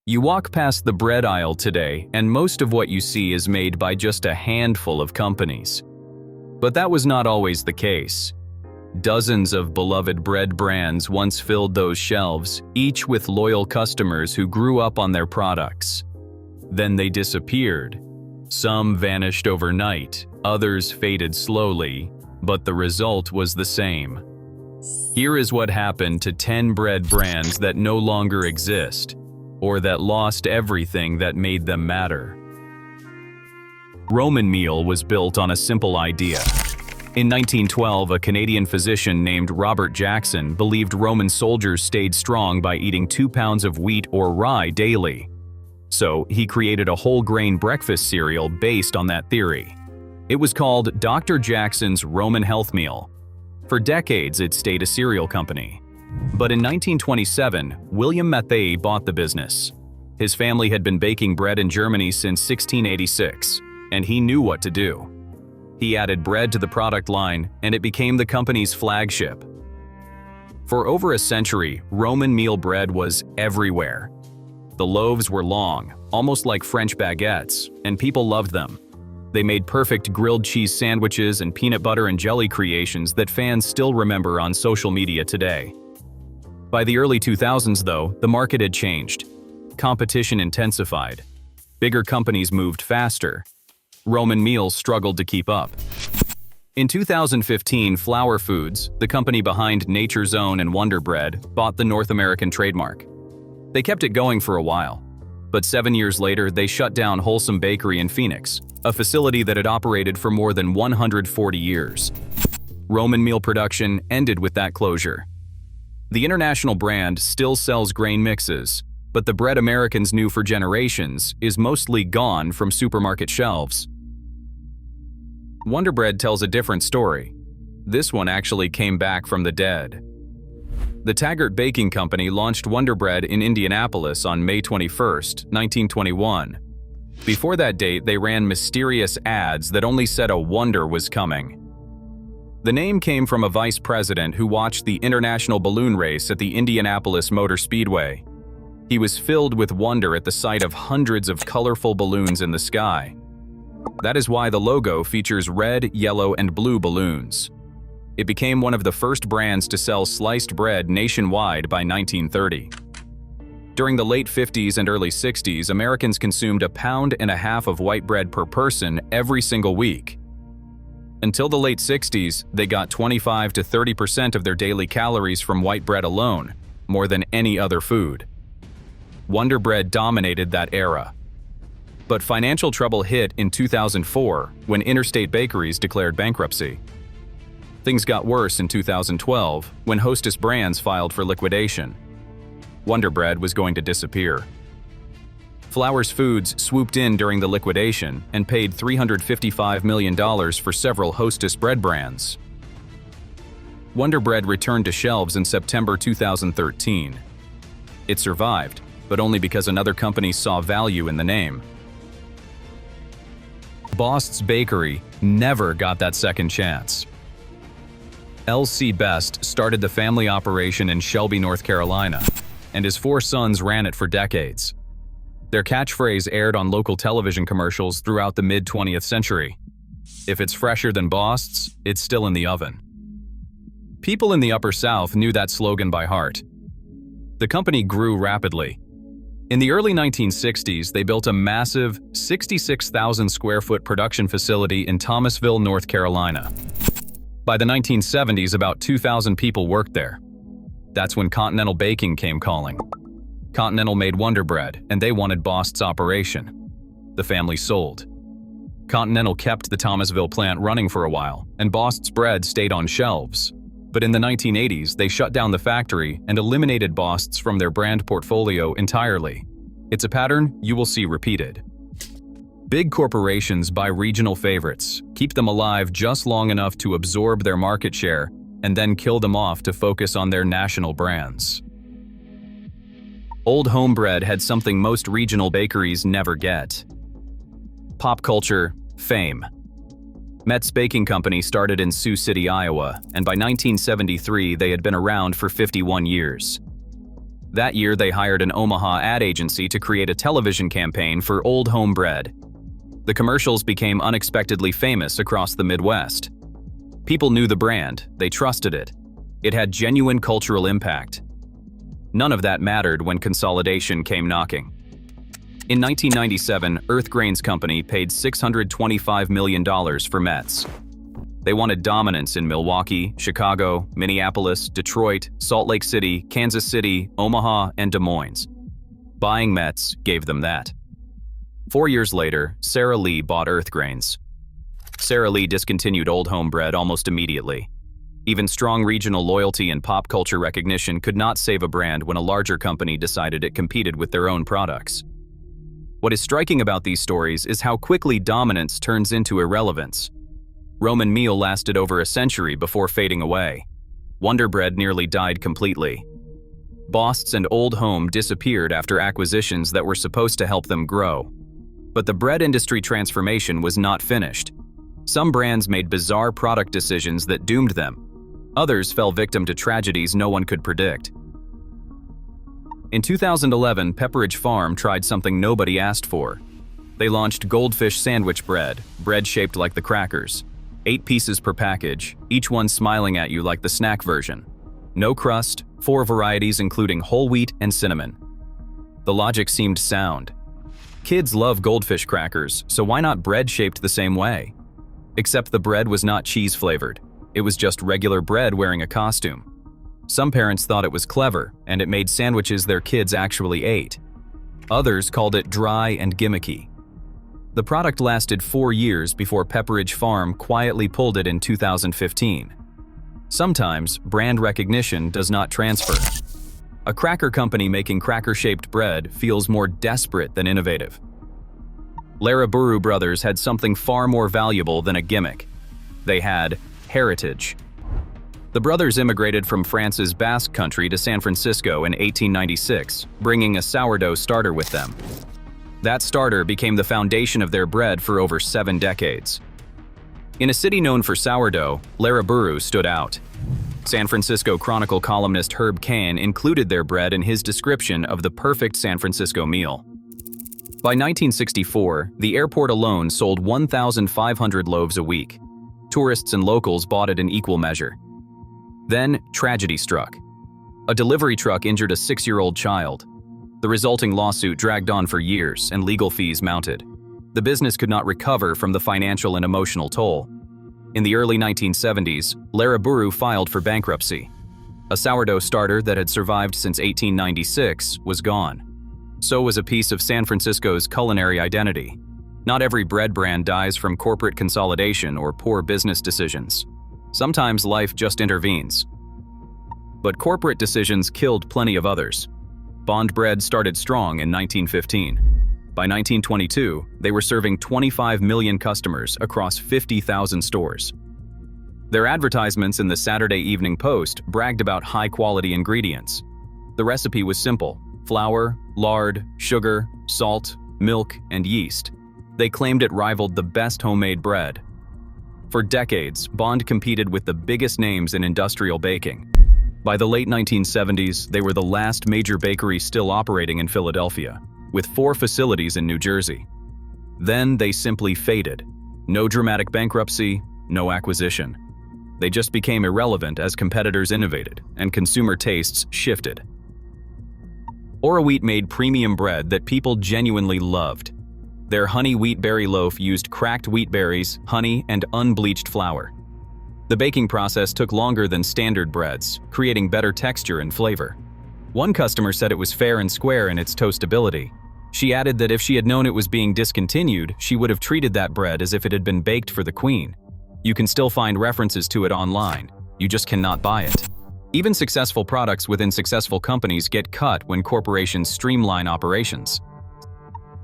You walk past the bread aisle today, and most of what you see is made by just a handful of companies. But that was not always the case. Dozens of beloved bread brands once filled those shelves, each with loyal customers who grew up on their products. Then they disappeared. Some vanished overnight, others faded slowly, but the result was the same. Here is what happened to 10 bread brands that no longer exist, or that lost everything that made them matter. Roman meal was built on a simple idea. In 1912, a Canadian physician named Robert Jackson believed Roman soldiers stayed strong by eating 2 pounds of wheat or rye daily. So he created a whole-grain breakfast cereal based on that theory. It was called Dr. Jackson's Roman Health Meal. For decades, it stayed a cereal company. But in 1927, William Matthey bought the business. His family had been baking bread in Germany since 1686, and he knew what to do. He added bread to the product line, and it became the company's flagship. For over a century, Roman meal bread was everywhere. The loaves were long, almost like French baguettes, and people loved them. They made perfect grilled cheese sandwiches and peanut butter and jelly creations that fans still remember on social media today. By the early 2000s, though, the market had changed. Competition intensified. Bigger companies moved faster. Roman meals struggled to keep up. In 2015, Flour Foods, the company behind Nature's Own and Wonder Bread, bought the North American trademark. They kept it going for a while, but 7 years later, they shut down Wholesome Bakery in Phoenix, a facility that had operated for more than 140 years. Roman meal production ended with that closure. The international brand still sells grain mixes, but the bread Americans knew for generations is mostly gone from supermarket shelves. Wonder Bread tells a different story. This one actually came back from the dead. The Taggart Baking Company launched Wonder Bread in Indianapolis on May 21, 1921. Before that date, they ran mysterious ads that only said a wonder was coming. The name came from a vice president who watched the international balloon race at the Indianapolis Motor Speedway. He was filled with wonder at the sight of hundreds of colorful balloons in the sky. That is why the logo features red, yellow, and blue balloons. It became one of the first brands to sell sliced bread nationwide by 1930. During the late 50s and early 60s, Americans consumed 1.5 pounds of white bread per person every single week. Until the late 60s, they got 25 to 30% of their daily calories from white bread alone, more than any other food. Wonder Bread dominated that era. But financial trouble hit in 2004 when Interstate Bakeries declared bankruptcy. Things got worse in 2012 when Hostess Brands filed for liquidation. Wonder Bread was going to disappear. Flowers Foods swooped in during the liquidation and paid $355 million for several Hostess bread brands. Wonder Bread returned to shelves in September 2013. It survived, but only because another company saw value in the name. Bost's Bakery never got that second chance. L.C. Best started the family operation in Shelby, North Carolina, and his 4 sons ran it for decades. Their catchphrase aired on local television commercials throughout the mid-20th century. If it's fresher than Bost's, it's still in the oven. People in the Upper South knew that slogan by heart. The company grew rapidly. In the early 1960s, they built a massive 66,000 square foot production facility in Thomasville, North Carolina. By the 1970s, about 2,000 people worked there. That's when Continental Baking came calling. Continental made Wonder Bread, and they wanted Bost's operation. The family sold. Continental kept the Thomasville plant running for a while, and Bost's bread stayed on shelves. But in the 1980s, they shut down the factory and eliminated Bost's from their brand portfolio entirely. It's a pattern you will see repeated. Big corporations buy regional favorites, keep them alive just long enough to absorb their market share, and then kill them off to focus on their national brands. Old Home Bread had something most regional bakeries never get: pop culture fame. Metz Baking Company started in Sioux City, Iowa, and by 1973 they had been around for 51 years. That year, they hired an Omaha ad agency to create a television campaign for Old Home Bread. The commercials became unexpectedly famous across the Midwest. People knew the brand, they trusted it. It had genuine cultural impact. None of that mattered when consolidation came knocking. In 1997, Earth Grains Company paid $625 million for Mets. They wanted dominance in Milwaukee, Chicago, Minneapolis, Detroit, Salt Lake City, Kansas City, Omaha, and Des Moines. Buying Mets gave them that. 4 years later, Sara Lee bought Earth Grains. Sara Lee discontinued Old Home Bread almost immediately. Even strong regional loyalty and pop culture recognition could not save a brand when a larger company decided it competed with their own products. What is striking about these stories is how quickly dominance turns into irrelevance. Roman meal lasted over a century before fading away. Wonder Bread nearly died completely. Bost's and Old Home disappeared after acquisitions that were supposed to help them grow. But the bread industry transformation was not finished. Some brands made bizarre product decisions that doomed them. Others fell victim to tragedies no one could predict. In 2011, Pepperidge Farm tried something nobody asked for. They launched Goldfish sandwich bread shaped like the crackers. 8 pieces per package, each one smiling at you like the snack version. No crust, 4 varieties including whole wheat and cinnamon. The logic seemed sound. Kids love Goldfish crackers, so why not bread shaped the same way? Except the bread was not cheese flavored. It was just regular bread wearing a costume. Some parents thought it was clever, and it made sandwiches their kids actually ate. Others called it dry and gimmicky. The product lasted 4 years before Pepperidge Farm quietly pulled it in 2015. Sometimes, brand recognition does not transfer. A cracker company making cracker-shaped bread feels more desperate than innovative. Laraburu Brothers had something far more valuable than a gimmick. They had heritage. The brothers immigrated from France's Basque Country to San Francisco in 1896, bringing a sourdough starter with them. That starter became the foundation of their bread for over 7 decades. In a city known for sourdough, Laraburu stood out. San Francisco Chronicle columnist Herb Caen included their bread in his description of the perfect San Francisco meal. By 1964, the airport alone sold 1,500 loaves a week. Tourists and locals bought it in equal measure. Then, tragedy struck. A delivery truck injured a 6-year-old child. The resulting lawsuit dragged on for years, and legal fees mounted. The business could not recover from the financial and emotional toll. In the early 1970s, Laraburu filed for bankruptcy. A sourdough starter that had survived since 1896 was gone. So was a piece of San Francisco's culinary identity. Not every bread brand dies from corporate consolidation or poor business decisions. Sometimes life just intervenes. But corporate decisions killed plenty of others. Bond Bread started strong in 1915. By 1922, they were serving 25 million customers across 50,000 stores. Their advertisements in the Saturday Evening Post bragged about high-quality ingredients. The recipe was simple: flour, lard, sugar, salt, milk, and yeast. They claimed it rivaled the best homemade bread. For decades, Bond competed with the biggest names in industrial baking. By the late 1970s, they were the last major bakery still operating in Philadelphia, with 4 facilities in New Jersey. Then they simply faded. No dramatic bankruptcy, no acquisition. They just became irrelevant as competitors innovated and consumer tastes shifted. Ora Wheat made premium bread that people genuinely loved. Their honey wheat berry loaf used cracked wheat berries, honey, and unbleached flour. The baking process took longer than standard breads, creating better texture and flavor. One customer said it was fair and square in its toastability. She added that if she had known it was being discontinued, she would have treated that bread as if it had been baked for the queen. You can still find references to it online. You just cannot buy it. Even successful products within successful companies get cut when corporations streamline operations.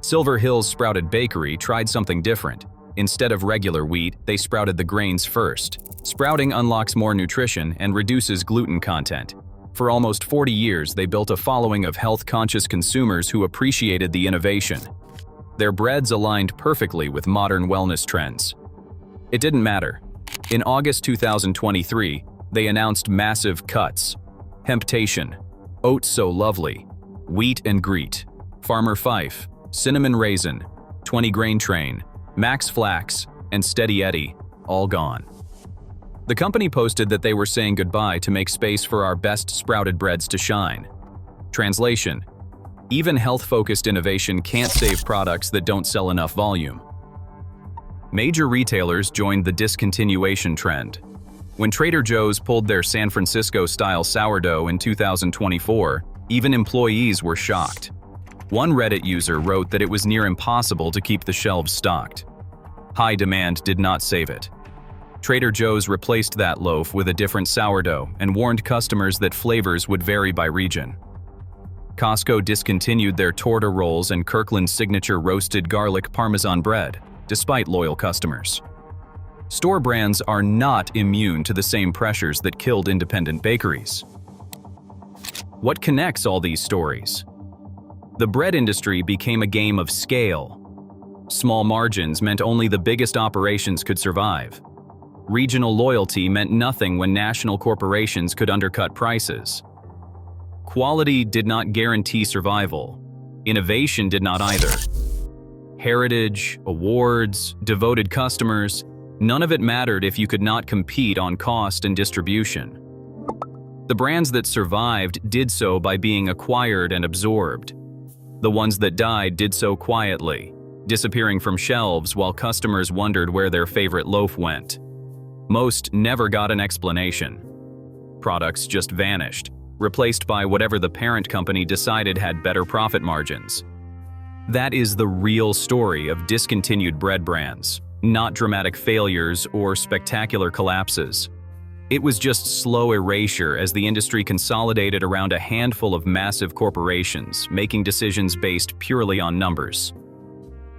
Silver Hills Sprouted Bakery tried something different. Instead of regular wheat, they sprouted the grains first. Sprouting unlocks more nutrition and reduces gluten content. For almost 40 years, they built a following of health-conscious consumers who appreciated the innovation. Their breads aligned perfectly with modern wellness trends. It didn't matter. In August 2023, they announced massive cuts. Hemptation. Oat So Lovely, Wheat and Greet, Farmer Fife, Cinnamon Raisin, 20 Grain Train, Max Flax, and Steady Eddie, all gone. The company posted that they were saying goodbye to make space for our best sprouted breads to shine. Translation: even health-focused innovation can't save products that don't sell enough volume. Major retailers joined the discontinuation trend. When Trader Joe's pulled their San Francisco-style sourdough in 2024, even employees were shocked. One Reddit user wrote that it was near impossible to keep the shelves stocked. High demand did not save it. Trader Joe's replaced that loaf with a different sourdough and warned customers that flavors would vary by region. Costco discontinued their torta rolls and Kirkland's signature roasted garlic parmesan bread, despite loyal customers. Store brands are not immune to the same pressures that killed independent bakeries. What connects all these stories? The bread industry became a game of scale. Small margins meant only the biggest operations could survive. Regional loyalty meant nothing when national corporations could undercut prices. Quality did not guarantee survival. Innovation did not either. Heritage, awards, devoted customers, none of it mattered if you could not compete on cost and distribution. The brands that survived did so by being acquired and absorbed. The ones that died did so quietly, disappearing from shelves while customers wondered where their favorite loaf went. Most never got an explanation. Products just vanished, replaced by whatever the parent company decided had better profit margins. That is the real story of discontinued bread brands, not dramatic failures or spectacular collapses. It was just slow erasure as the industry consolidated around a handful of massive corporations, making decisions based purely on numbers.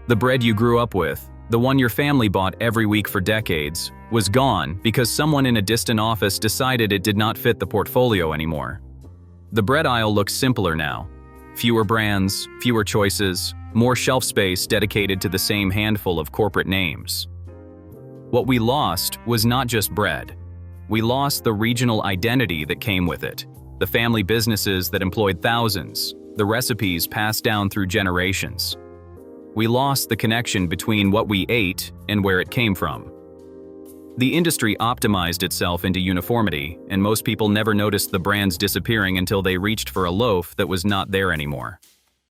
The bread you grew up with, the one your family bought every week for decades, was gone because someone in a distant office decided it did not fit the portfolio anymore. The bread aisle looks simpler now. Fewer brands, fewer choices, more shelf space dedicated to the same handful of corporate names. What we lost was not just bread. We lost the regional identity that came with it, the family businesses that employed thousands, the recipes passed down through generations. We lost the connection between what we ate and where it came from. The industry optimized itself into uniformity, and most people never noticed the brands disappearing until they reached for a loaf that was not there anymore.